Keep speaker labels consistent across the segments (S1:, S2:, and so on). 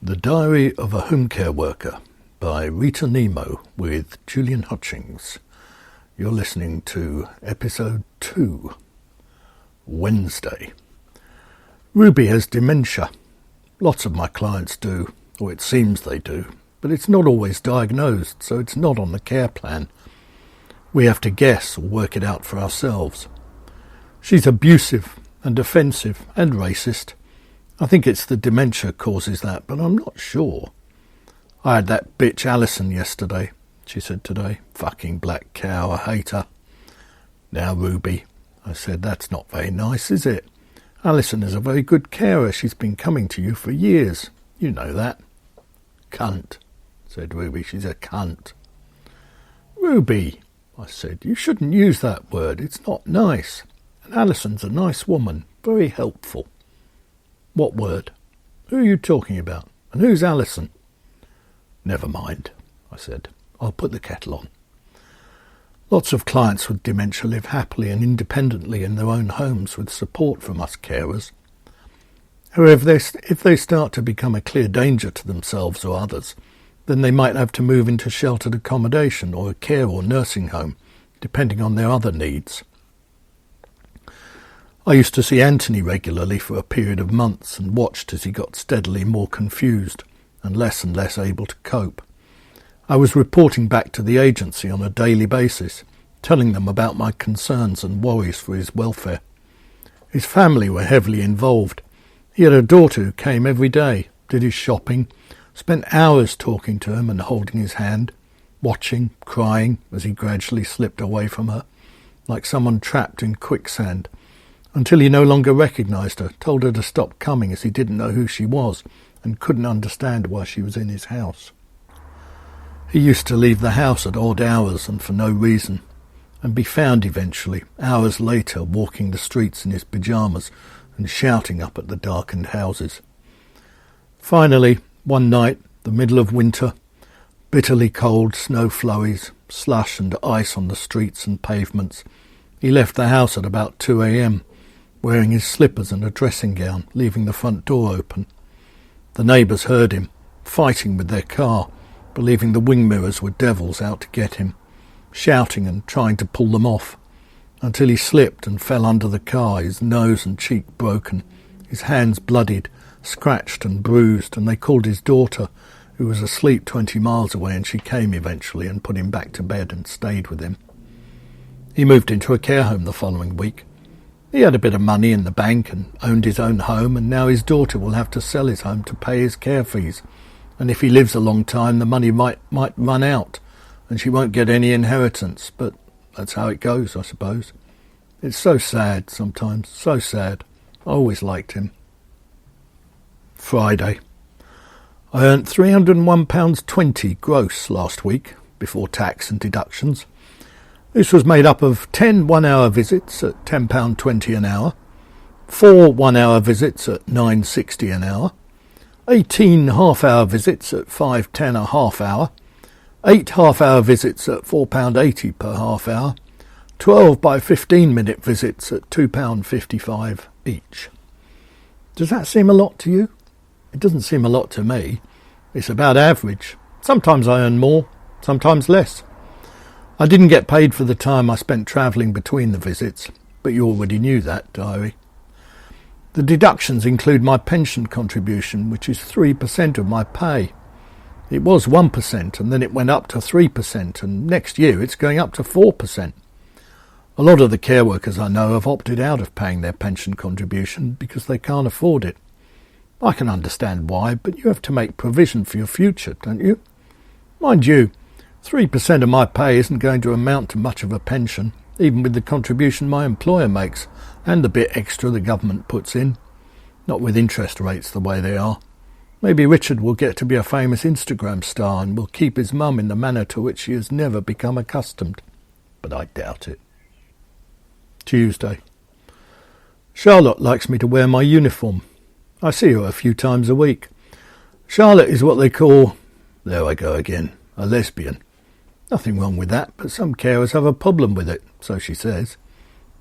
S1: The Diary of a Home Care Worker by Rita with Julian Hutchings. You're listening to episode 2, Wednesday. Ruby has dementia. Lots of my clients do, or it seems they do, but it's not always diagnosed, so it's not on the care plan. We have to guess or work it out for ourselves. She's abusive and offensive and racist. I think it's the dementia causes that, but I'm not sure. I had that bitch Alison yesterday, she said today. Fucking black cow, I hate her. Now, Ruby, I said, that's not very nice, is it? Alison is a very good carer. She's been coming to you for years. You know that. Cunt, said Ruby. She's a cunt. Ruby, I said, you shouldn't use that word. It's not nice. And Alison's a nice woman, very helpful. What word? Who are you talking about? And who's Alison? Never mind, I said. I'll put the kettle on. Lots of clients with dementia live happily and independently in their own homes with support from us carers. However, if they start to become a clear danger to themselves or others, then they might have to move into sheltered accommodation or a care or nursing home, depending on their other needs. I used to see Anthony regularly for a period of months and watched as he got steadily more confused and less able to cope. I was reporting back to the agency on a daily basis, telling them about my concerns and worries for his welfare. His family were heavily involved. He had a daughter who came every day, did his shopping, spent hours talking to him and holding his hand, watching, crying as he gradually slipped away from her, like someone trapped in quicksand, until he no longer recognised her, told her to stop coming as he didn't know who she was and couldn't understand why she was in his house. He used to leave the house at odd hours and for no reason, and be found eventually, hours later, walking the streets in his pyjamas and shouting up at the darkened houses. Finally, one night, the middle of winter, bitterly cold snow flurries, slush and ice on the streets and pavements, he left the house at about 2 a.m., wearing his slippers and a dressing gown, leaving the front door open. The neighbours heard him, fighting with their car, believing the wing mirrors were devils out to get him, shouting and trying to pull them off, until he slipped and fell under the car, his nose and cheek broken, his hands bloodied, scratched and bruised, and they called his daughter, who was asleep 20 miles away, and she came eventually and put him back to bed and stayed with him. He moved into a care home the following week. He had a bit of money in the bank and owned his own home, and now his daughter will have to sell his home to pay his care fees. And if he lives a long time, the money might run out, and she won't get any inheritance. But that's how it goes, I suppose. It's so sad sometimes, so sad. I always liked him. Friday. I earned £301.20 gross last week, before tax and deductions. This was made up of 10 one-hour visits at £10.20 an hour, 4 one-hour visits at £9.60 an hour, 18 half-hour visits at £5.10 a half hour, 8 half-hour visits at £4.80 per half hour, 12 by 15-minute visits at £2.55 each. Does that seem a lot to you? It doesn't seem a lot to me. It's about average. Sometimes I earn more, sometimes less. I didn't get paid for the time I spent travelling between the visits, but you already knew that, diary. The deductions include my pension contribution, which is 3% of my pay. It was 1%, and then it went up to 3%, and next year it's going up to 4%. A lot of the care workers I know have opted out of paying their pension contribution because they can't afford it. I can understand why, but you have to make provision for your future, don't you? Mind you, 3% of my pay isn't going to amount to much of a pension, even with the contribution my employer makes, and the bit extra the government puts in. Not with interest rates the way they are. Maybe Richard will get to be a famous Instagram star and will keep his mum in the manner to which she has never become accustomed. But I doubt it. Tuesday. Charlotte likes me to wear my uniform. I see her a few times a week. Charlotte is what they call, there I go again, a lesbian. Nothing wrong with that, but some carers have a problem with it, so she says.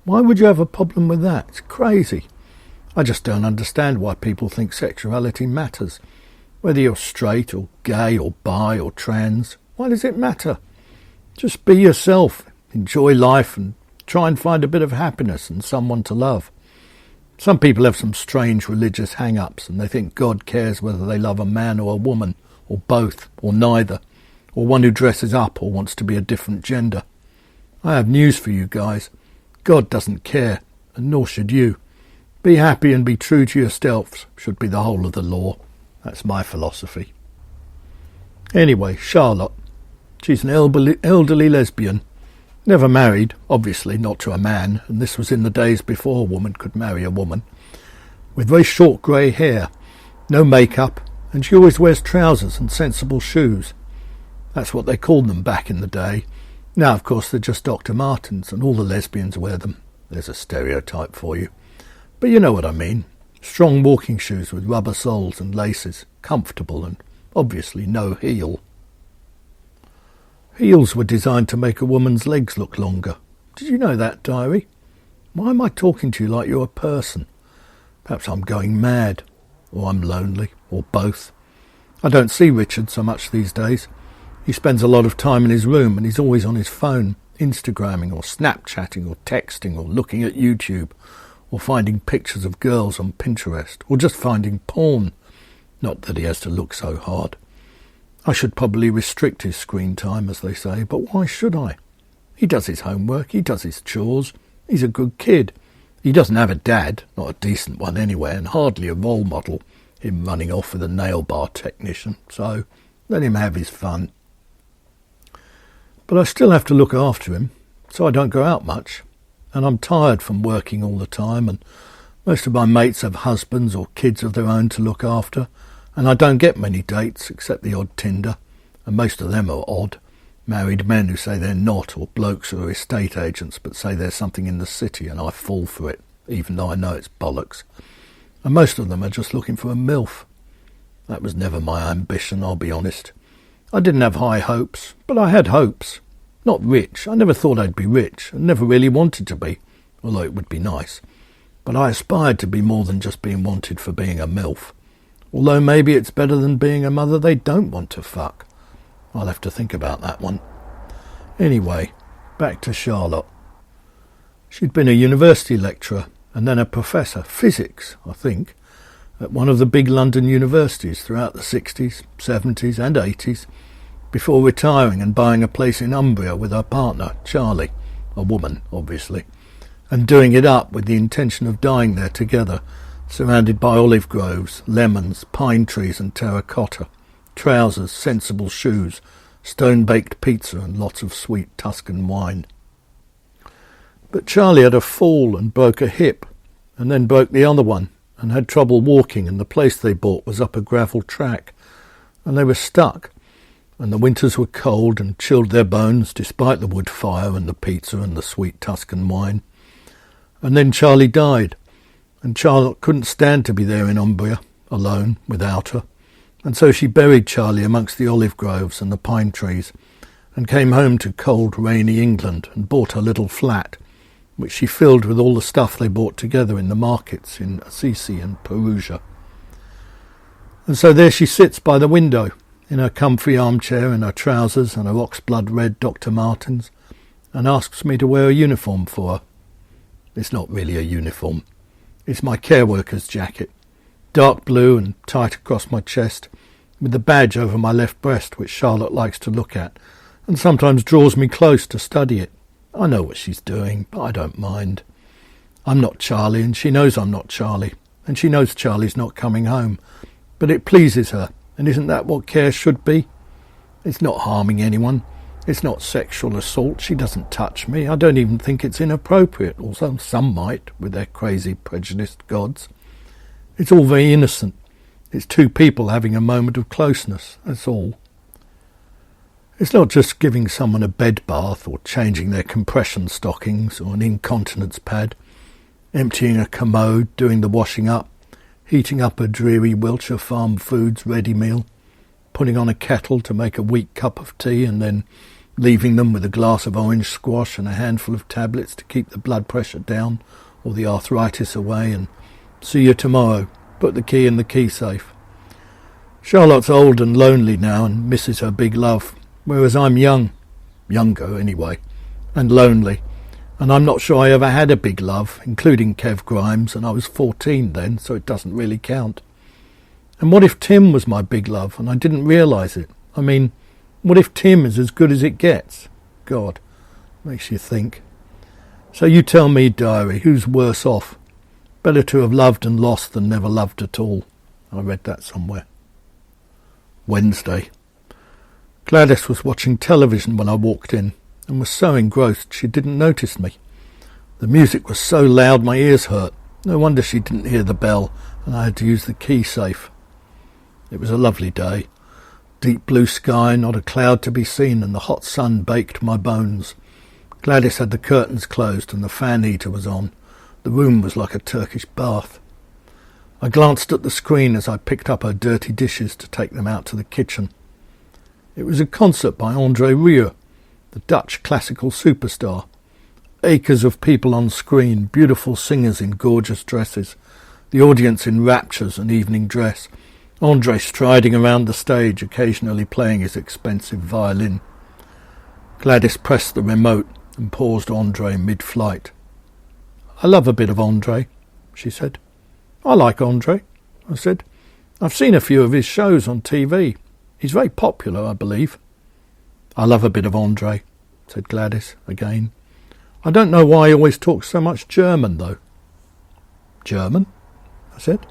S1: Why would you have a problem with that? It's crazy. I just don't understand why people think sexuality matters. Whether you're straight or gay or bi or trans, why does it matter? Just be yourself, enjoy life and try and find a bit of happiness and someone to love. Some people have some strange religious hang-ups and they think God cares whether they love a man or a woman, or both, or neither, or one who dresses up or wants to be a different gender. I have news for you guys. God doesn't care, and nor should you. Be happy and be true to yourselves should be the whole of the law. That's my philosophy. Anyway, Charlotte. She's an elderly lesbian. Never married, obviously not to a man, and this was in the days before a woman could marry a woman. With very short grey hair, no makeup, and she always wears trousers and sensible shoes. That's what they called them back in the day. Now, of course, they're just Dr. Martens, and all the lesbians wear them. There's a stereotype for you. But you know what I mean. Strong walking shoes with rubber soles and laces, comfortable and obviously no heel. Heels were designed to make a woman's legs look longer. Did you know that, diary? Why am I talking to you like you're a person? Perhaps I'm going mad, or I'm lonely, or both. I don't see Richard so much these days. He spends a lot of time in his room and he's always on his phone, Instagramming or Snapchatting or texting or looking at YouTube or finding pictures of girls on Pinterest or just finding porn. Not that he has to look so hard. I should probably restrict his screen time, as they say, but why should I? He does his homework, he does his chores, he's a good kid. He doesn't have a dad, not a decent one anyway, and hardly a role model, him running off with a nail bar technician, so let him have his fun. But I still have to look after him, so I don't go out much, and I'm tired from working all the time, and most of my mates have husbands or kids of their own to look after, and I don't get many dates except the odd Tinder, and most of them are odd. Married men who say they're not, or blokes who are estate agents but say there's something in the city and I fall for it, even though I know it's bollocks. And most of them are just looking for a MILF. That was never my ambition, I'll be honest. I didn't have high hopes, but I had hopes. Not rich. I never thought I'd be rich, and never really wanted to be, although it would be nice. But I aspired to be more than just being wanted for being a MILF. Although maybe it's better than being a mother they don't want to fuck. I'll have to think about that one. Anyway, back to Charlotte. She'd been a university lecturer and then a professor, physics, I think, at one of the big London universities throughout the 60s, 70s and 80s, before retiring and buying a place in Umbria with her partner, Charlie, a woman, obviously, and doing it up with the intention of dying there together, surrounded by olive groves, lemons, pine trees and terracotta, trousers, sensible shoes, stone-baked pizza and lots of sweet Tuscan wine. But Charlie had a fall and broke a hip, and then broke the other one, and had trouble walking, and the place they bought was up a gravel track, and they were stuck, and the winters were cold and chilled their bones despite the wood fire and the pizza and the sweet Tuscan wine. And then Charlie died, and Charlotte couldn't stand to be there in Umbria, alone, without her, and so she buried Charlie amongst the olive groves and the pine trees, and came home to cold, rainy England and bought a little flat, which she filled with all the stuff they bought together in the markets in Assisi and Perugia. And so there she sits by the window, in her comfy armchair, in her trousers and her oxblood red Dr. Martens, and asks me to wear a uniform for her. It's not really a uniform. It's my care worker's jacket, dark blue and tight across my chest, with the badge over my left breast, which Charlotte likes to look at, and sometimes draws me close to study it. I know what she's doing, but I don't mind. I'm not Charlie, and she knows I'm not Charlie, and she knows Charlie's not coming home, but it pleases her, and isn't that what care should be? It's not harming anyone. It's not sexual assault. She doesn't touch me. I don't even think it's inappropriate, although some might, with their crazy prejudiced gods. It's all very innocent. It's two people having a moment of closeness, that's all. It's not just giving someone a bed bath or changing their compression stockings or an incontinence pad, emptying a commode, doing the washing up, heating up a dreary Wiltshire Farm Foods ready meal, putting on a kettle to make a weak cup of tea and then leaving them with a glass of orange squash and a handful of tablets to keep the blood pressure down or the arthritis away, and see you tomorrow, put the key in the key safe. Charlotte's old and lonely now and misses her big love, whereas I'm younger anyway, and lonely, and I'm not sure I ever had a big love, including Kev Grimes, and I was 14 then, so it doesn't really count. And what if Tim was my big love and I didn't realise it? I mean, what if Tim is as good as it gets? God, makes you think. So you tell me, diary, who's worse off? Better to have loved and lost than never loved at all. I read that somewhere. Wednesday. Gladys was watching television when I walked in and was so engrossed she didn't notice me. The music was so loud my ears hurt. No wonder she didn't hear the bell and I had to use the key safe. It was a lovely day. Deep blue sky, not a cloud to be seen, and the hot sun baked my bones. Gladys had the curtains closed and the fan heater was on. The room was like a Turkish bath. I glanced at the screen as I picked up her dirty dishes to take them out to the kitchen. It was a concert by Andre Rieu, the Dutch classical superstar. Acres of people on screen, beautiful singers in gorgeous dresses, the audience in raptures and evening dress, Andre striding around the stage, occasionally playing his expensive violin. Gladys pressed the remote and paused Andre mid-flight. "I love a bit of Andre," she said. "I like Andre," I said. "I've seen a few of his shows on TV. He's very popular, I believe." "I love a bit of Andre," said Gladys again. "I don't know why he always talks so much German, though." "German?" I said.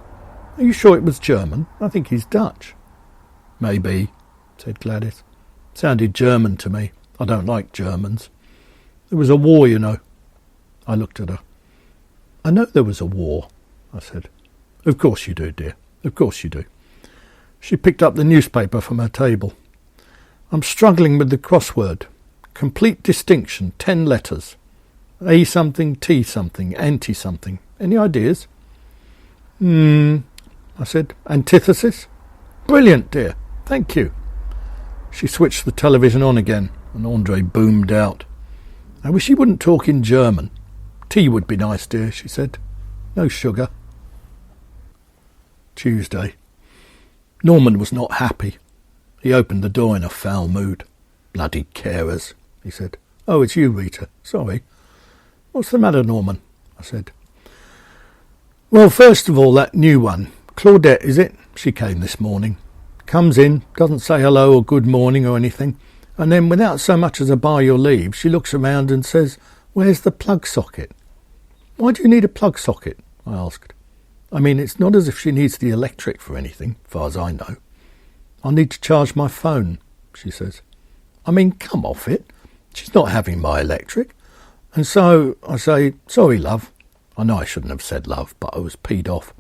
S1: "Are you sure it was German? I think he's Dutch." "Maybe," said Gladys. "Sounded German to me. I don't like Germans. There was a war, you know." I looked at her. "I know there was a war," I said. "Of course you do, dear. Of course you do." She picked up the newspaper from her table. "I'm struggling with the crossword. Complete distinction, 10 letters. A something, T something, anti something. Any ideas?" I said. "Antithesis?" "Brilliant, dear. Thank you." She switched the television on again, and Andre boomed out. "I wish he wouldn't talk in German. Tea would be nice, dear," she said. "No sugar." Tuesday. Norman was not happy. He opened the door in a foul mood. "Bloody carers," he said. "Oh, it's you, Rita. Sorry." "What's the matter, Norman?" I said. "Well, first of all, that new one. Claudette, is it? She came this morning. Comes in, doesn't say hello or good morning or anything, and then without so much as a by your leave, she looks around and says, 'Where's the plug socket?' 'Why do you need a plug socket?' I asked. 'I mean, it's not as if she needs the electric for anything, far as I know.' 'I'll need to charge my phone,' she says. 'I mean, come off it. She's not having my electric.' And so I say, 'Sorry, love.' I know I shouldn't have said love, but I was peed off.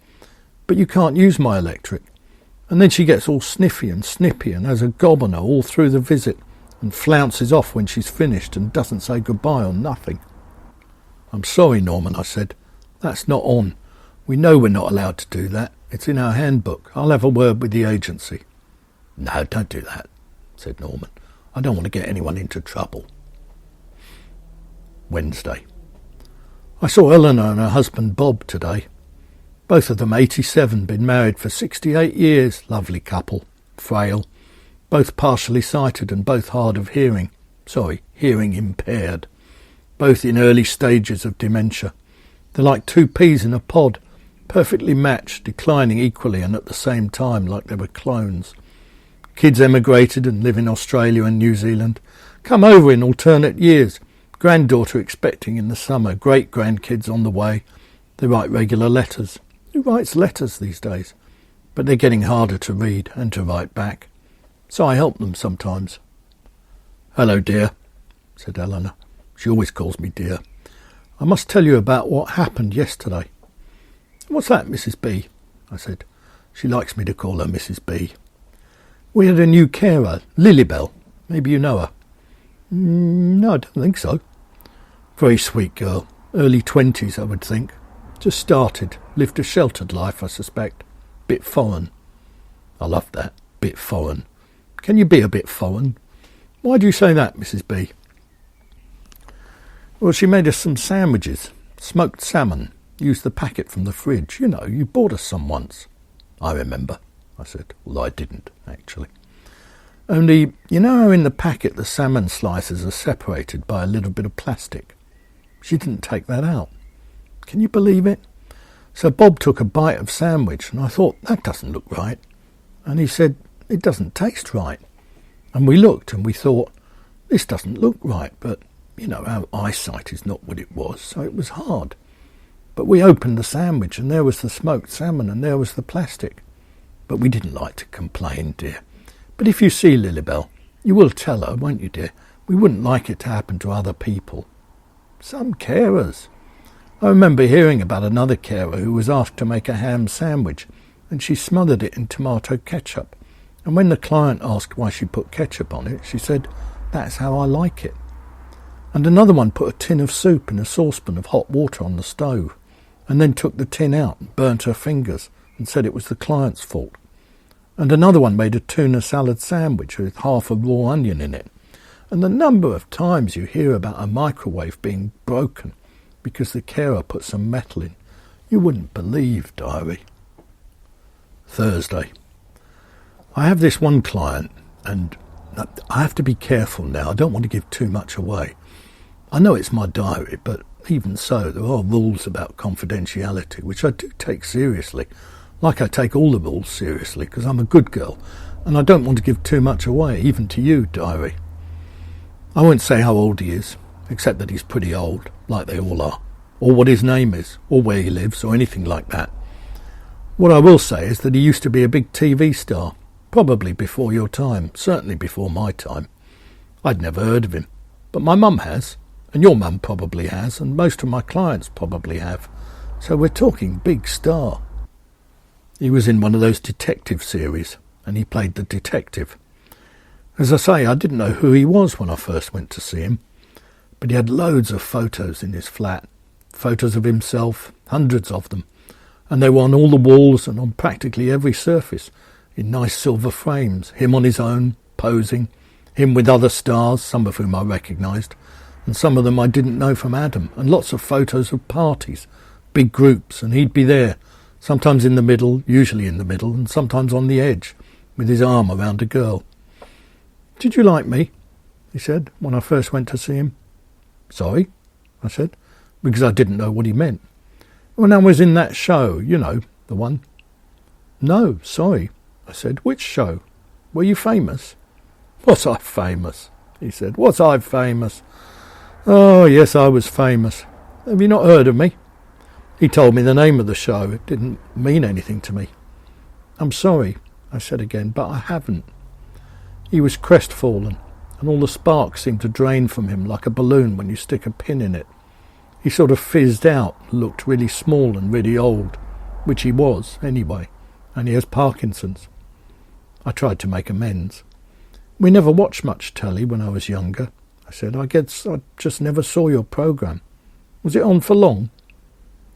S1: 'But you can't use my electric.' And then she gets all sniffy and snippy and has a gob on her all through the visit and flounces off when she's finished and doesn't say goodbye or nothing." "I'm sorry, Norman," I said. "That's not on. We know we're not allowed to do that. It's in our handbook. I'll have a word with the agency." "No, don't do that," said Norman. "I don't want to get anyone into trouble." Wednesday. I saw Eleanor and her husband Bob today. Both of them 87, been married for 68 years, lovely couple, frail, both partially sighted and both hard of hearing. Hearing impaired. Both in early stages of dementia. They're like two peas in a pod, perfectly matched, declining equally and at the same time like they were clones. Kids emigrated and live in Australia and New Zealand. Come over in alternate years. Granddaughter expecting in the summer. Great-grandkids on the way. They write regular letters. Who writes letters these days? But they're getting harder to read and to write back. So I help them sometimes. "Hello, dear," said Eleanor. She always calls me dear. "I must tell you about what happened yesterday." "What's that, Mrs. B?" I said. She likes me to call her Mrs. B. "We had a new carer, Lilybell. Maybe you know her." No, I don't think so." "Very sweet girl. Early 20s, I would think. Just started. Lived a sheltered life, I suspect. Bit foreign." I loved that. Bit foreign. Can you be a bit foreign? Why do you say that, Mrs. B? "Well, she made us some sandwiches. Smoked salmon. Used the packet from the fridge. You know, you bought us some once." "I remember," I said. Well, I didn't, actually. Only, you know how in the packet the salmon slices are separated by a little bit of plastic? She didn't take that out. Can you believe it? So Bob took a bite of sandwich, and I thought, that doesn't look right. And he said, it doesn't taste right. And we looked and we thought, this doesn't look right, but, you know, our eyesight is not what it was, so it was hard. But we opened the sandwich, and there was the smoked salmon, and there was the plastic. But we didn't like to complain, dear. But if you see Lilybell, you will tell her, won't you, dear? We wouldn't like it to happen to other people. Some carers. I remember hearing about another carer who was asked to make a ham sandwich, and she smothered it in tomato ketchup. And when the client asked why she put ketchup on it, she said, that's how I like it. And another one put a tin of soup in a saucepan of hot water on the stove, and then took the tin out and burnt her fingers and said it was the client's fault. And another one made a tuna salad sandwich with half a raw onion in it. And the number of times you hear about a microwave being broken because the carer put some metal in, you wouldn't believe, diary. Thursday. I have this one client, and I have to be careful now. I don't want to give too much away. I know it's my diary, but even so, there are rules about confidentiality, which I do take seriously. Like I take all the rules seriously, because I'm a good girl, and I don't want to give too much away, even to you, diary. I won't say how old he is, except that he's pretty old, like they all are, or what his name is, or where he lives, or anything like that. What I will say is that he used to be a big TV star, probably before your time, certainly before my time. I'd never heard of him, but my mum has, and your mum probably has, and most of my clients probably have. So we're talking big star. He was in one of those detective series, and he played the detective. As I say, I didn't know who he was when I first went to see him, but he had loads of photos in his flat, photos of himself, hundreds of them, and they were on all the walls and on practically every surface, in nice silver frames, him on his own, posing, him with other stars, some of whom I recognised, and some of them I didn't know from Adam, and lots of photos of parties, big groups, and he'd be there, sometimes in the middle, usually in the middle, and sometimes on the edge, with his arm around a girl. "Did you like me?" he said, when I first went to see him. "Sorry?" I said, because I didn't know what he meant. "When I was in that show, you know, the one." "No, sorry," I said. "Which show? Were you famous?" "Was I famous?" he said. "Was I famous?" "Oh, yes, I was famous. Have you not heard of me?" He told me the name of the show. It didn't mean anything to me. "I'm sorry," I said again, "but I haven't." He was crestfallen, and all the sparks seemed to drain from him like a balloon when you stick a pin in it. He sort of fizzed out, looked really small and really old, which he was, anyway, and he has Parkinson's. I tried to make amends. "We never watched much telly when I was younger," I said. "I guess I just never saw your programme. Was it on for long?"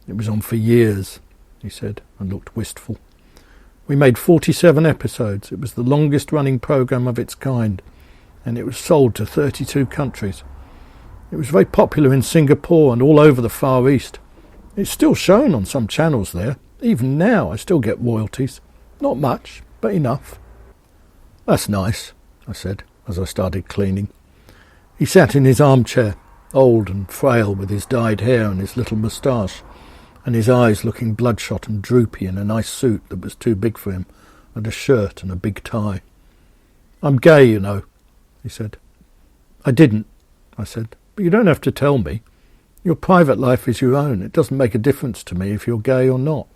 S1: "It was on for years," he said, and looked wistful. "We made 47 episodes. It was the longest-running programme of its kind, and it was sold to 32 countries. It was very popular in Singapore and all over the Far East. It's still shown on some channels there. Even now I still get royalties. Not much, but enough." "That's nice," I said, as I started cleaning. He sat in his armchair, old and frail, with his dyed hair and his little moustache, and his eyes looking bloodshot and droopy in a nice suit that was too big for him, and a shirt and a big tie. "I'm gay, you know," he said. "I didn't," I said, "but you don't have to tell me. Your private life is your own. It doesn't make a difference to me if you're gay or not."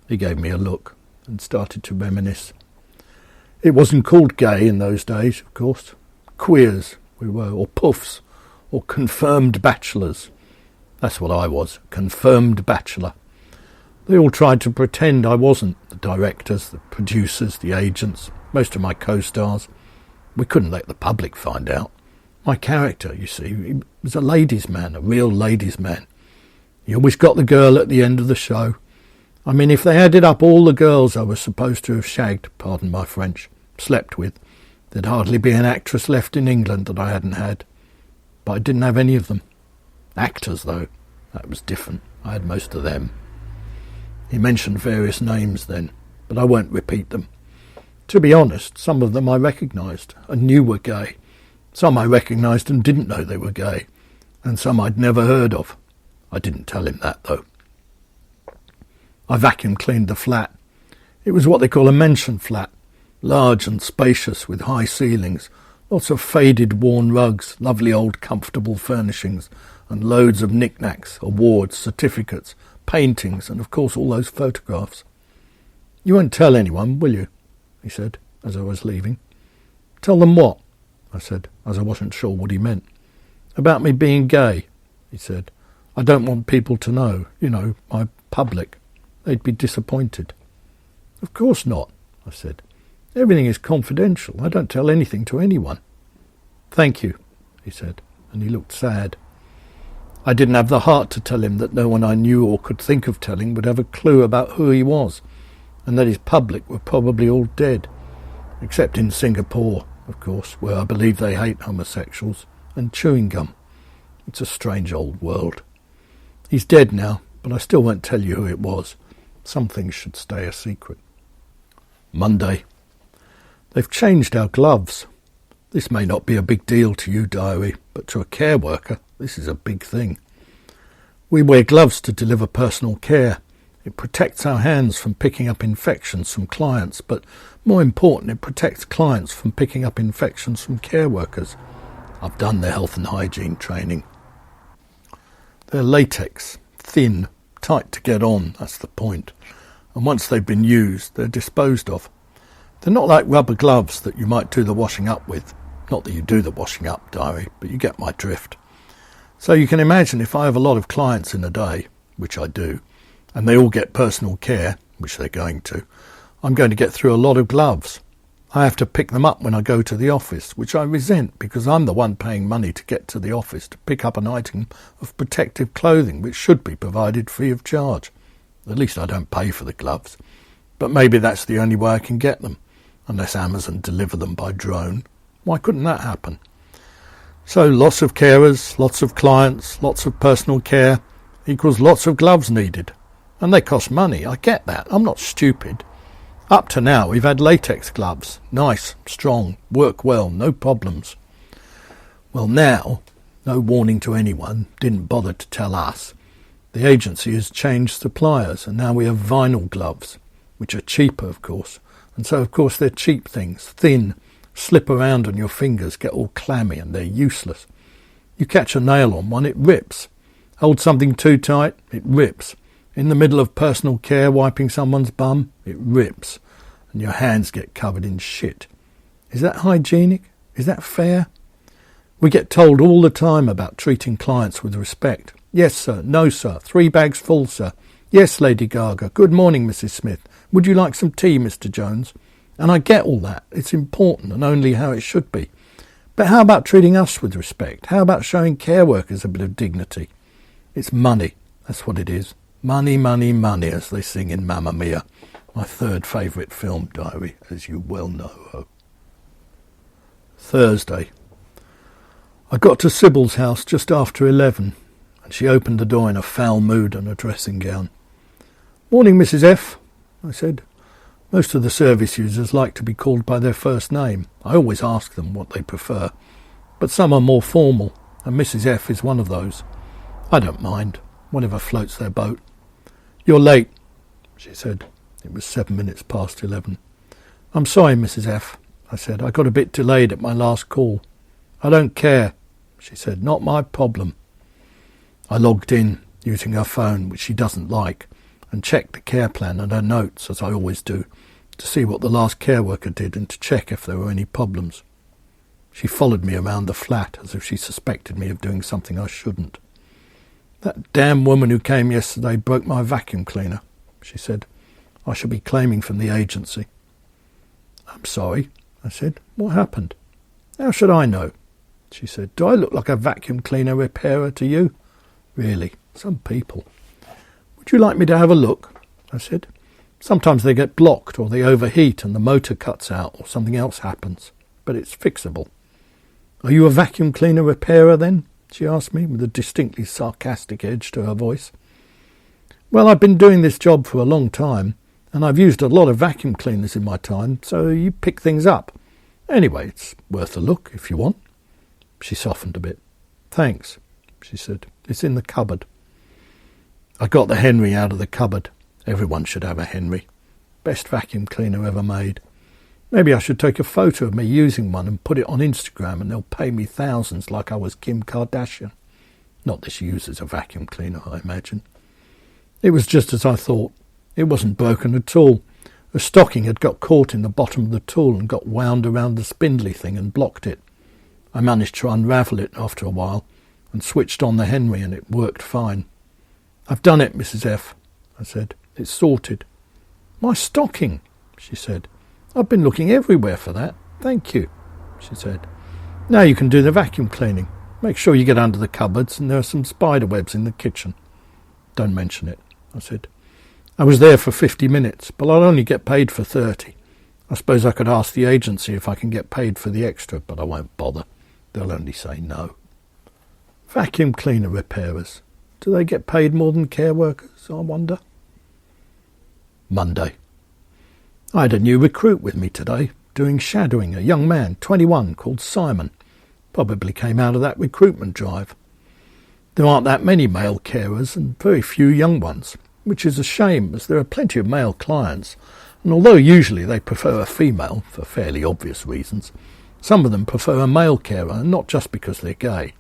S1: He gave me a look and started to reminisce. "It wasn't called gay in those days, of course. Queers we were, or puffs, or confirmed bachelors. That's what I was, confirmed bachelor. They all tried to pretend I wasn't, the directors, the producers, the agents, most of my co-stars. We couldn't let the public find out. My character, you see, he was a ladies' man, a real ladies' man. He always got the girl at the end of the show. I mean, if they added up all the girls I was supposed to have shagged, pardon my French, slept with, there'd hardly be an actress left in England that I hadn't had. But I didn't have any of them. Actors, though, that was different. I had most of them. He mentioned various names then, but I won't repeat them. To be honest, some of them I recognised and knew were gay. Some I recognised and didn't know they were gay, and some I'd never heard of. I didn't tell him that, though. I vacuum cleaned the flat. It was what they call a mansion flat, large and spacious with high ceilings, lots of faded, worn rugs, lovely old comfortable furnishings, and loads of knickknacks, awards, certificates, paintings, and of course all those photographs. "You won't tell anyone, will you?" he said, as I was leaving. "Tell them what?" I said, as I wasn't sure what he meant. "About me being gay," he said. "I don't want people to know, my public. They'd be disappointed." "Of course not," I said. "Everything is confidential. I don't tell anything to anyone." "Thank you," he said, and he looked sad. I didn't have the heart to tell him that no one I knew or could think of telling would have a clue about who he was, and that his public were probably all dead, except in Singapore, of course, where I believe they hate homosexuals, and chewing gum. It's a strange old world. He's dead now, but I still won't tell you who it was. Some things should stay a secret. Monday. They've changed our gloves. This may not be a big deal to you, diary, but to a care worker, this is a big thing. We wear gloves to deliver personal care. It protects our hands from picking up infections from clients, but more important, it protects clients from picking up infections from care workers. I've done their health and hygiene training. They're latex, thin, tight to get on, that's the point. And once they've been used, they're disposed of. They're not like rubber gloves that you might do the washing up with. Not that you do the washing up, diary, but you get my drift. So you can imagine if I have a lot of clients in a day, which I do, and they all get personal care, which they're going to, I'm going to get through a lot of gloves. I have to pick them up when I go to the office, which I resent because I'm the one paying money to get to the office to pick up an item of protective clothing which should be provided free of charge. At least I don't pay for the gloves. But maybe that's the only way I can get them, unless Amazon deliver them by drone. Why couldn't that happen? So lots of carers, lots of clients, lots of personal care equals lots of gloves needed. And they cost money, I get that, I'm not stupid. Up to now we've had latex gloves, nice, strong, work well, no problems. Well now, no warning to anyone, didn't bother to tell us. The agency has changed suppliers and now we have vinyl gloves, which are cheaper of course. And so of course they're cheap things, thin, slip around on your fingers, get all clammy and they're useless. You catch a nail on one, it rips. Hold something too tight, it rips. In the middle of personal care, wiping someone's bum, it rips. And your hands get covered in shit. Is that hygienic? Is that fair? We get told all the time about treating clients with respect. Yes, sir. No, sir. 3 bags full, sir. Yes, Lady Gaga. Good morning, Mrs. Smith. Would you like some tea, Mr. Jones? And I get all that. It's important and only how it should be. But how about treating us with respect? How about showing care workers a bit of dignity? It's money. That's what it is. Money, money, money, as they sing in Mamma Mia, my third favourite film, diary, as you well know. Thursday. I got to Sybil's house just after 11, and she opened the door in a foul mood and a dressing gown. "Morning, Mrs. F," I said. Most of the service users like to be called by their first name. I always ask them what they prefer, but some are more formal, and Mrs. F is one of those. I don't mind, whatever floats their boat. "You're late," she said. It was 7 minutes past 11. "I'm sorry, Mrs. F," I said. "I got a bit delayed at my last call." "I don't care," she said. "Not my problem." I logged in, using her phone, which she doesn't like, and checked the care plan and her notes, as I always do, to see what the last care worker did and to check if there were any problems. She followed me around the flat as if she suspected me of doing something I shouldn't. "That damn woman who came yesterday broke my vacuum cleaner," she said. "I shall be claiming from the agency." "I'm sorry," I said. "What happened?" "How should I know?" she said. "Do I look like a vacuum cleaner repairer to you?" Really, some people. "Would you like me to have a look?" I said. "Sometimes they get blocked or they overheat and the motor cuts out or something else happens, but it's fixable." "Are you a vacuum cleaner repairer then?" she asked me, with a distinctly sarcastic edge to her voice. "Well, I've been doing this job for a long time, And I've used a lot of vacuum cleaners in my time, so you pick things up. Anyway, it's worth a look if you want." She softened a bit. "Thanks," she said. "It's in the cupboard." I got the Henry out of the cupboard. Everyone should have a Henry. Best vacuum cleaner ever made. Maybe I should take a photo of me using one and put it on Instagram, and they'll pay me thousands like I was Kim Kardashian. Not that she uses a vacuum cleaner, I imagine. It was just as I thought. It wasn't broken at all. A stocking had got caught in the bottom of the tool and got wound around the spindly thing and blocked it. I managed to unravel it after a while and switched on the Henry, and it worked fine. "I've done it, Mrs. F," I said. "It's sorted." "My stocking," she said. "I've been looking everywhere for that. Thank you," she said. "Now you can do the vacuum cleaning. Make sure you get under the cupboards, and there are some spider webs in the kitchen." "Don't mention it," I said. "I was there for 50 minutes, but I'll only get paid for 30. I suppose I could ask the agency if I can get paid for the extra, but I won't bother. They'll only say no." Vacuum cleaner repairers. Do they get paid more than care workers, I wonder? Monday. I had a new recruit with me today, doing shadowing, a young man, 21, called Simon. Probably came out of that recruitment drive. There aren't that many male carers and very few young ones, which is a shame, as there are plenty of male clients, and although usually they prefer a female, for fairly obvious reasons, some of them prefer a male carer, and not just because they're gay.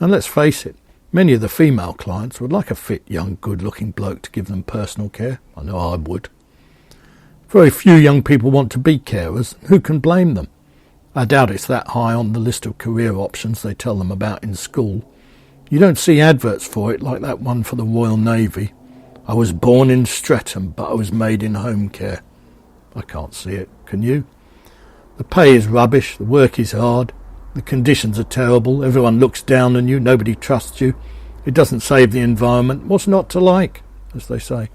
S1: And let's face it, many of the female clients would like a fit, young, good-looking bloke to give them personal care. I know I would. Very few young people want to be carers, and who can blame them? I doubt it's that high on the list of career options they tell them about in school. You don't see adverts for it like that one for the Royal Navy. "I was born in Streatham, but I was made in home care." I can't see it, can you? The pay is rubbish, the work is hard, the conditions are terrible, everyone looks down on you, nobody trusts you. It doesn't save the environment. What's not to like, as they say?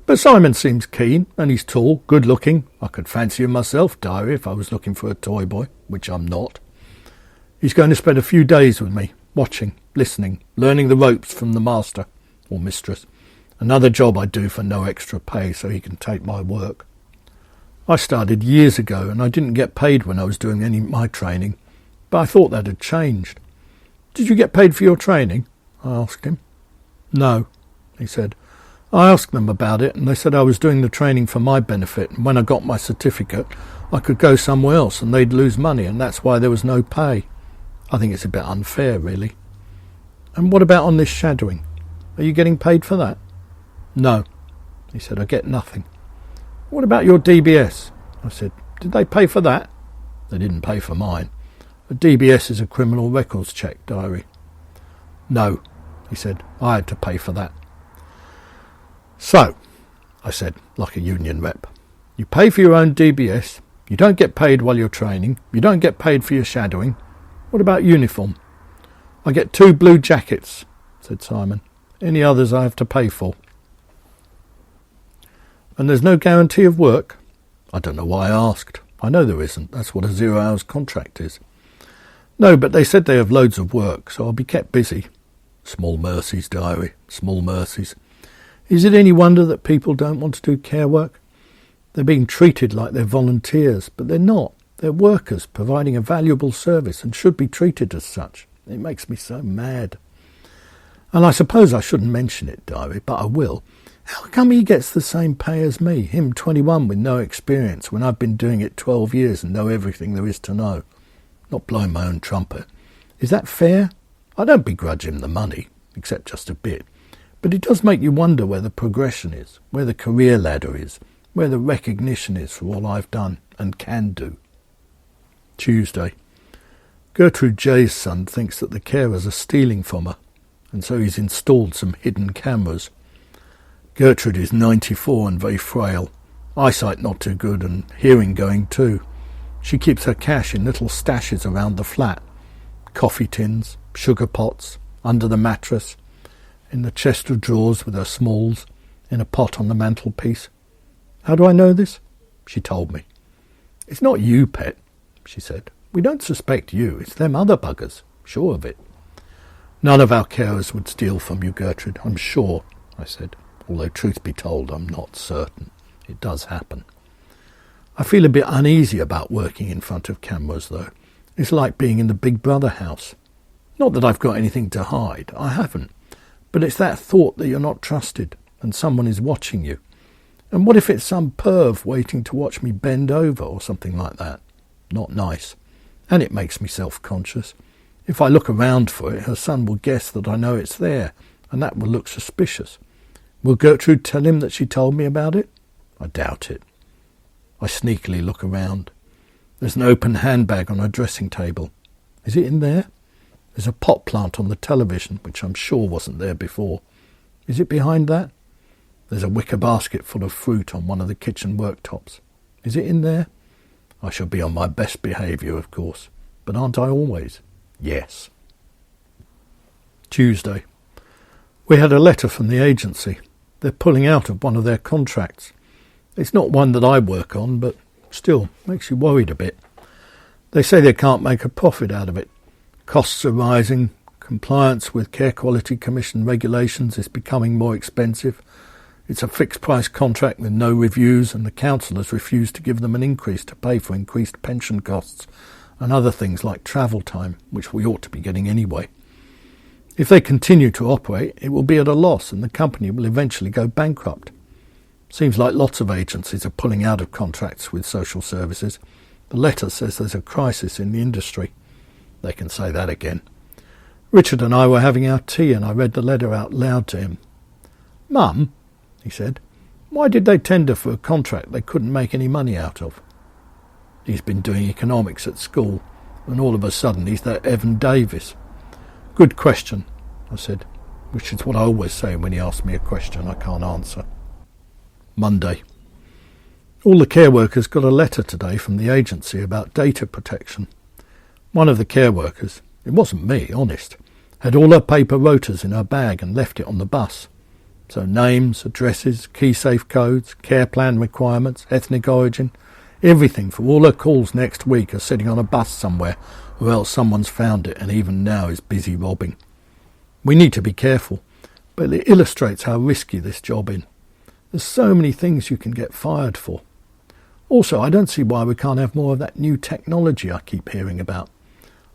S1: But Simon seems keen, and he's tall, good-looking. I could fancy him myself, diary, if I was looking for a toy boy, which I'm not. He's going to spend a few days with me, watching, listening, learning the ropes from the master, or mistress. Another job I do for no extra pay, so he can take my work. I started years ago, and I didn't get paid when I was doing any of my training, but I thought that had changed. "Did you get paid for your training?" I asked him. "No," he said. "I asked them about it, and they said I was doing the training for my benefit, and when I got my certificate, I could go somewhere else, and they'd lose money, and that's why there was no pay. I think it's a bit unfair, really." "And what about on this shadowing? Are you getting paid for that?" "No," he said. "I get nothing." "What about your DBS?" I said. "Did they pay for that?" "They didn't pay for mine. A DBS is a criminal records check, diary." "No," he said. "I had to pay for that." "So," I said, like a union rep, "you pay for your own DBS, you don't get paid while you're training, you don't get paid for your shadowing. What about uniform?" "I get 2 blue jackets," said Simon. "Any others I have to pay for." "And there's no guarantee of work?" I don't know why I asked. I know there isn't. That's what a 0 hours contract is. "No, but they said they have loads of work, so I'll be kept busy." Small mercies, diary, small mercies. Is it any wonder that people don't want to do care work? They're being treated like they're volunteers, but they're not. They're workers providing a valuable service and should be treated as such. It makes me so mad. And I suppose I shouldn't mention it, diary, but I will. How come he gets the same pay as me, him 21 with no experience, when I've been doing it 12 years and know everything there is to know? Not blowing my own trumpet. Is that fair? I don't begrudge him the money, except just a bit. But it does make you wonder where the progression is, where the career ladder is, where the recognition is for all I've done and can do. Tuesday. Gertrude J's son thinks that the carers are stealing from her, and so he's installed some hidden cameras. Gertrude is 94 and very frail, eyesight not too good and hearing going too. She keeps her cash in little stashes around the flat. Coffee tins, sugar pots, under the mattress, in the chest of drawers with her smalls, in a pot on the mantelpiece. How do I know this? She told me. It's not you, pet, she said. We don't suspect you. It's them other buggers. Sure of it. None of our carers would steal from you, Gertrude. I'm sure, I said, although truth be told, I'm not certain. It does happen. I feel a bit uneasy about working in front of cameras, though. It's like being in the Big Brother house. Not that I've got anything to hide. I haven't. But it's that thought that you're not trusted and someone is watching you. And what if it's some perv waiting to watch me bend over or something like that? Not nice. And it makes me self-conscious. If I look around for it, her son will guess that I know it's there, and that will look suspicious. Will Gertrude tell him that she told me about it? I doubt it. I sneakily look around. There's an open handbag on her dressing table. Is it in there? There's a pot plant on the television, which I'm sure wasn't there before. Is it behind that? There's a wicker basket full of fruit on one of the kitchen worktops. Is it in there? I shall be on my best behaviour, of course. But aren't I always? Yes. Tuesday. We had a letter from the agency. They're pulling out of one of their contracts. It's not one that I work on, but still makes you worried a bit. They say they can't make a profit out of it. Costs are rising. Compliance with Care Quality Commission regulations is becoming more expensive. It's a fixed-price contract with no reviews, and the council has refused to give them an increase to pay for increased pension costs and other things like travel time, which we ought to be getting anyway. If they continue to operate, it will be at a loss, and the company will eventually go bankrupt. Seems like lots of agencies are pulling out of contracts with social services. The letter says there's a crisis in the industry. They can say that again. Richard and I were having our tea, and I read the letter out loud to him. "Mum," he said, "why did they tender for a contract they couldn't make any money out of?" He's been doing economics at school, and all of a sudden he's that Evan Davis. "Good question," I said, which is what I always say when he asks me a question I can't answer. Monday. All the care workers got a letter today from the agency about data protection. One of the care workers, it wasn't me, honest, had all her paper rotas in her bag and left it on the bus. So names, addresses, key safe codes, care plan requirements, ethnic origin, everything for all her calls next week are sitting on a bus somewhere, or else someone's found it and even now is busy robbing. We need to be careful, but it illustrates how risky this job is. There's so many things you can get fired for. Also, I don't see why we can't have more of that new technology I keep hearing about.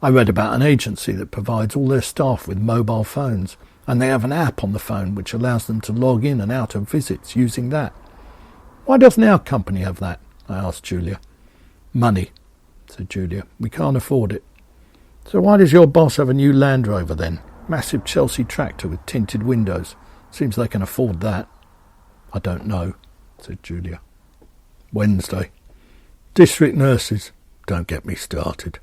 S1: I read about an agency that provides all their staff with mobile phones, and they have an app on the phone which allows them to log in and out of visits using that. Why doesn't our company have that? I asked Julia. Money, said Julia. We can't afford it. So why does your boss have a new Land Rover then? Massive Chelsea tractor with tinted windows. Seems they can afford that. I don't know, said Julia. Wednesday. District nurses. Don't get me started.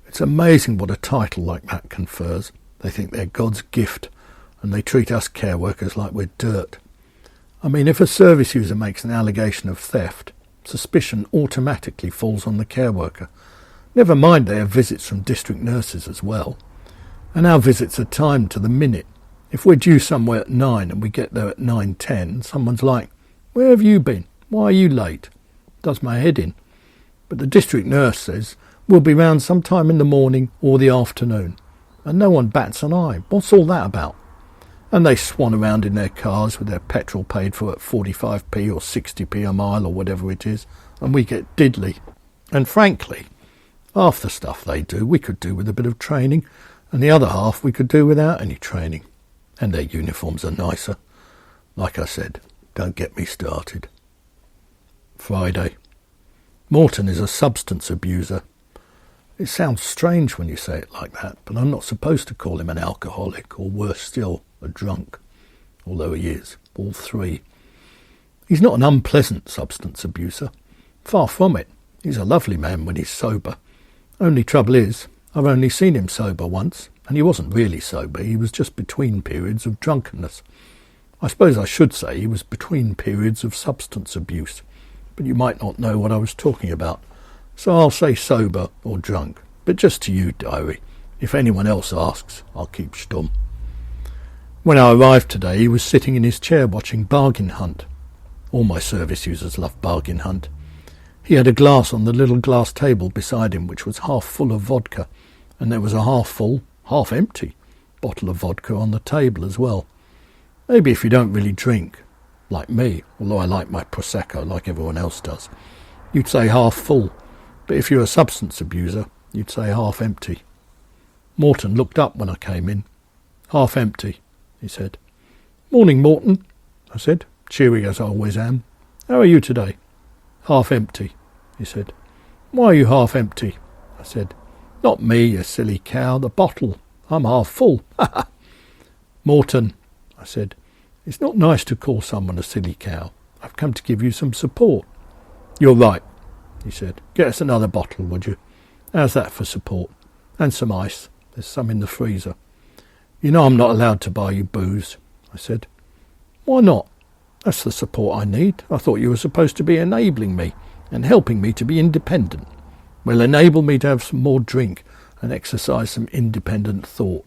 S1: It's amazing what a title like that confers. They think they're God's gift, and they treat us care workers like we're dirt. I mean, if a service user makes an allegation of theft, suspicion automatically falls on the care worker. Never mind they have visits from district nurses as well. And our visits are timed to the minute. If we're due somewhere at 9 and we get there at 9:10, someone's like, "Where have you been? Why are you late?" Does my head in. But the district nurse says, "We'll be round sometime in the morning or the afternoon." And no one bats an eye. What's all that about? And they swan around in their cars with their petrol paid for at 45p or 60p a mile or whatever it is, and we get diddly. And frankly, half the stuff they do we could do with a bit of training, and the other half we could do without any training. And their uniforms are nicer. Like I said, don't get me started. Friday. Morton is a substance abuser. It sounds strange when you say it like that, but I'm not supposed to call him an alcoholic, or worse still, a drunk, although he is, all three. He's not an unpleasant substance abuser. Far from it. He's a lovely man when he's sober. Only trouble is, I've only seen him sober once, and he wasn't really sober, he was just between periods of drunkenness. I suppose I should say he was between periods of substance abuse, but you might not know what I was talking about. So I'll say sober or drunk, but just to you, diary. If anyone else asks, I'll keep stum. When I arrived today, he was sitting in his chair watching Bargain Hunt. All my service users love Bargain Hunt. He had a glass on the little glass table beside him which was half full of vodka, and there was a half-full, half-empty bottle of vodka on the table as well. Maybe if you don't really drink, like me, although I like my Prosecco like everyone else does. You'd say half full, but if you're a substance abuser, you'd say half empty. Morton looked up when I came in. Half empty, he said. Morning, Morton, I said, cheery as I always am. How are you today? Half empty, he said. Why are you half empty? I said. Not me, you silly cow, the bottle. I'm half full. Ha ha. Morton, I said, it's not nice to call someone a silly cow. I've come to give you some support. You're right, he said. Get us another bottle, would you? How's that for support? And some ice. There's some in the freezer. You know I'm not allowed to buy you booze, I said. Why not? That's the support I need. I thought you were supposed to be enabling me and helping me to be independent. Well, enable me to have some more drink and exercise some independent thought.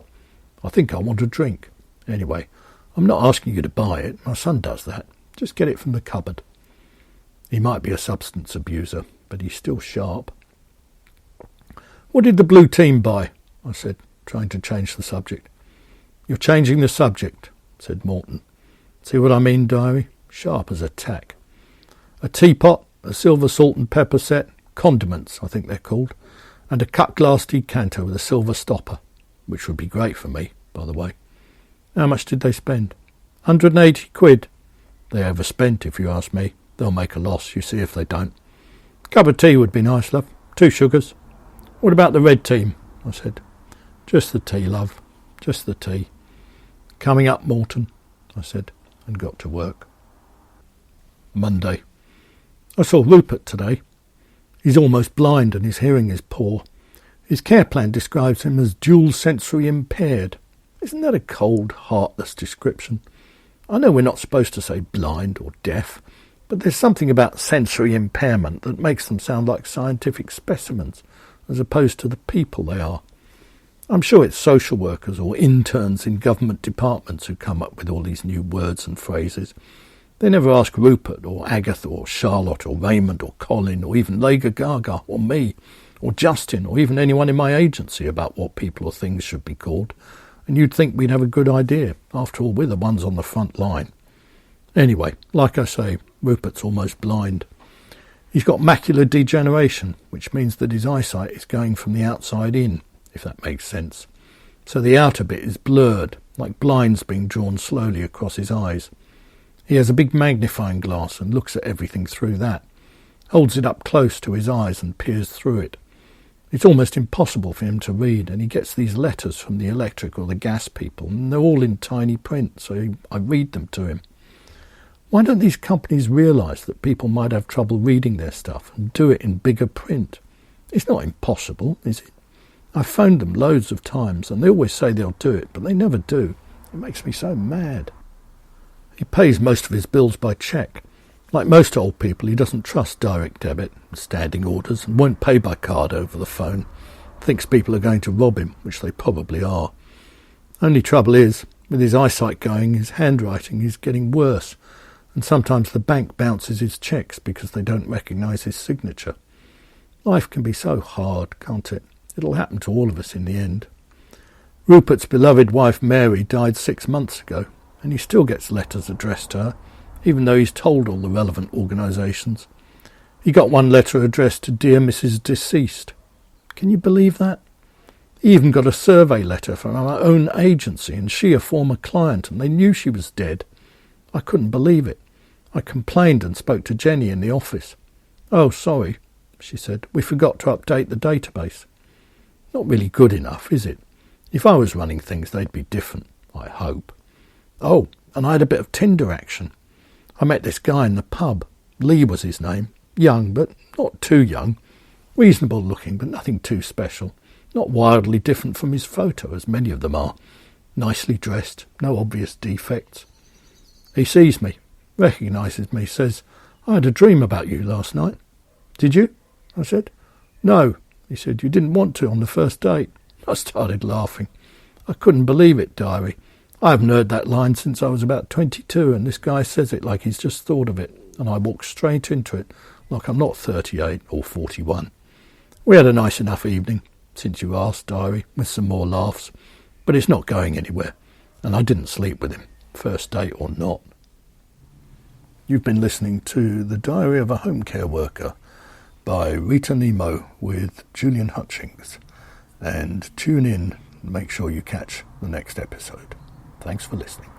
S1: I think I want a drink. Anyway, I'm not asking you to buy it. My son does that. Just get it from the cupboard. He might be a substance abuser, but he's still sharp. What did the blue team buy? I said, trying to change the subject. You're changing the subject, said Morton. See what I mean, diary? Sharp as a tack. A teapot, a silver salt and pepper set, condiments, I think they're called, and a cut-glass decanter with a silver stopper, which would be great for me, by the way. How much did they spend? 180 quid. They overspent, if you ask me. They'll make a loss, you see if they don't. Cup of tea would be nice, love. 2 sugars. What about the red team? I said. Just the tea, love. Just the tea. Coming up, Morton, I said, and got to work. Monday. I saw Rupert today. He's almost blind and his hearing is poor. His care plan describes him as dual sensory impaired. Isn't that a cold, heartless description? I know we're not supposed to say blind or deaf, but there's something about sensory impairment that makes them sound like scientific specimens, as opposed to the people they are. I'm sure it's social workers or interns in government departments who come up with all these new words and phrases. They never ask Rupert or Agatha or Charlotte or Raymond or Colin or even Lady Gaga or me or Justin or even anyone in my agency about what people or things should be called, and you'd think we'd have a good idea. After all, we're the ones on the front line. Anyway, like I say, Rupert's almost blind. He's got macular degeneration, which means that his eyesight is going from the outside in, if that makes sense. So the outer bit is blurred, like blinds being drawn slowly across his eyes. He has a big magnifying glass and looks at everything through that, holds it up close to his eyes and peers through it. It's almost impossible for him to read, and he gets these letters from the electric or the gas people, and they're all in tiny print, so I read them to him. Why don't these companies realise that people might have trouble reading their stuff and do it in bigger print? It's not impossible, is it? I've phoned them loads of times, and they always say they'll do it, but they never do. It makes me so mad. He pays most of his bills by cheque. Like most old people, he doesn't trust direct debit, standing orders, and won't pay by card over the phone. Thinks people are going to rob him, which they probably are. Only trouble is, with his eyesight going, his handwriting is getting worse, and sometimes the bank bounces his cheques because they don't recognise his signature. Life can be so hard, can't it? It'll happen to all of us in the end. Rupert's beloved wife Mary died 6 months ago, and he still gets letters addressed to her, even though he's told all the relevant organisations. He got one letter addressed to Dear Mrs. Deceased. Can you believe that? He even got a survey letter from our own agency, and she a former client, and they knew she was dead. I couldn't believe it. I complained and spoke to Jenny in the office. Oh, sorry, she said. We forgot to update the database. Not really good enough, is it? If I was running things, they'd be different, I hope. Oh, and I had a bit of Tinder action. I met this guy in the pub. Lee was his name. Young, but not too young. Reasonable looking, but nothing too special. Not wildly different from his photo, as many of them are. Nicely dressed, no obvious defects. He sees me, recognises me, says, I had a dream about you last night. Did you? I said. No, he said, you didn't want to on the first date. I started laughing. I couldn't believe it, diary. I haven't heard that line since I was about 22, and this guy says it like he's just thought of it, and I walk straight into it, like I'm not 38 or 41. We had a nice enough evening, since you asked, diary, with some more laughs, but it's not going anywhere, and I didn't sleep with him, first date or not. You've been listening to The Diary of a Home Care Worker by Rita Nemo with Julian Hutchings. And tune in and make sure you catch the next episode. Thanks for listening.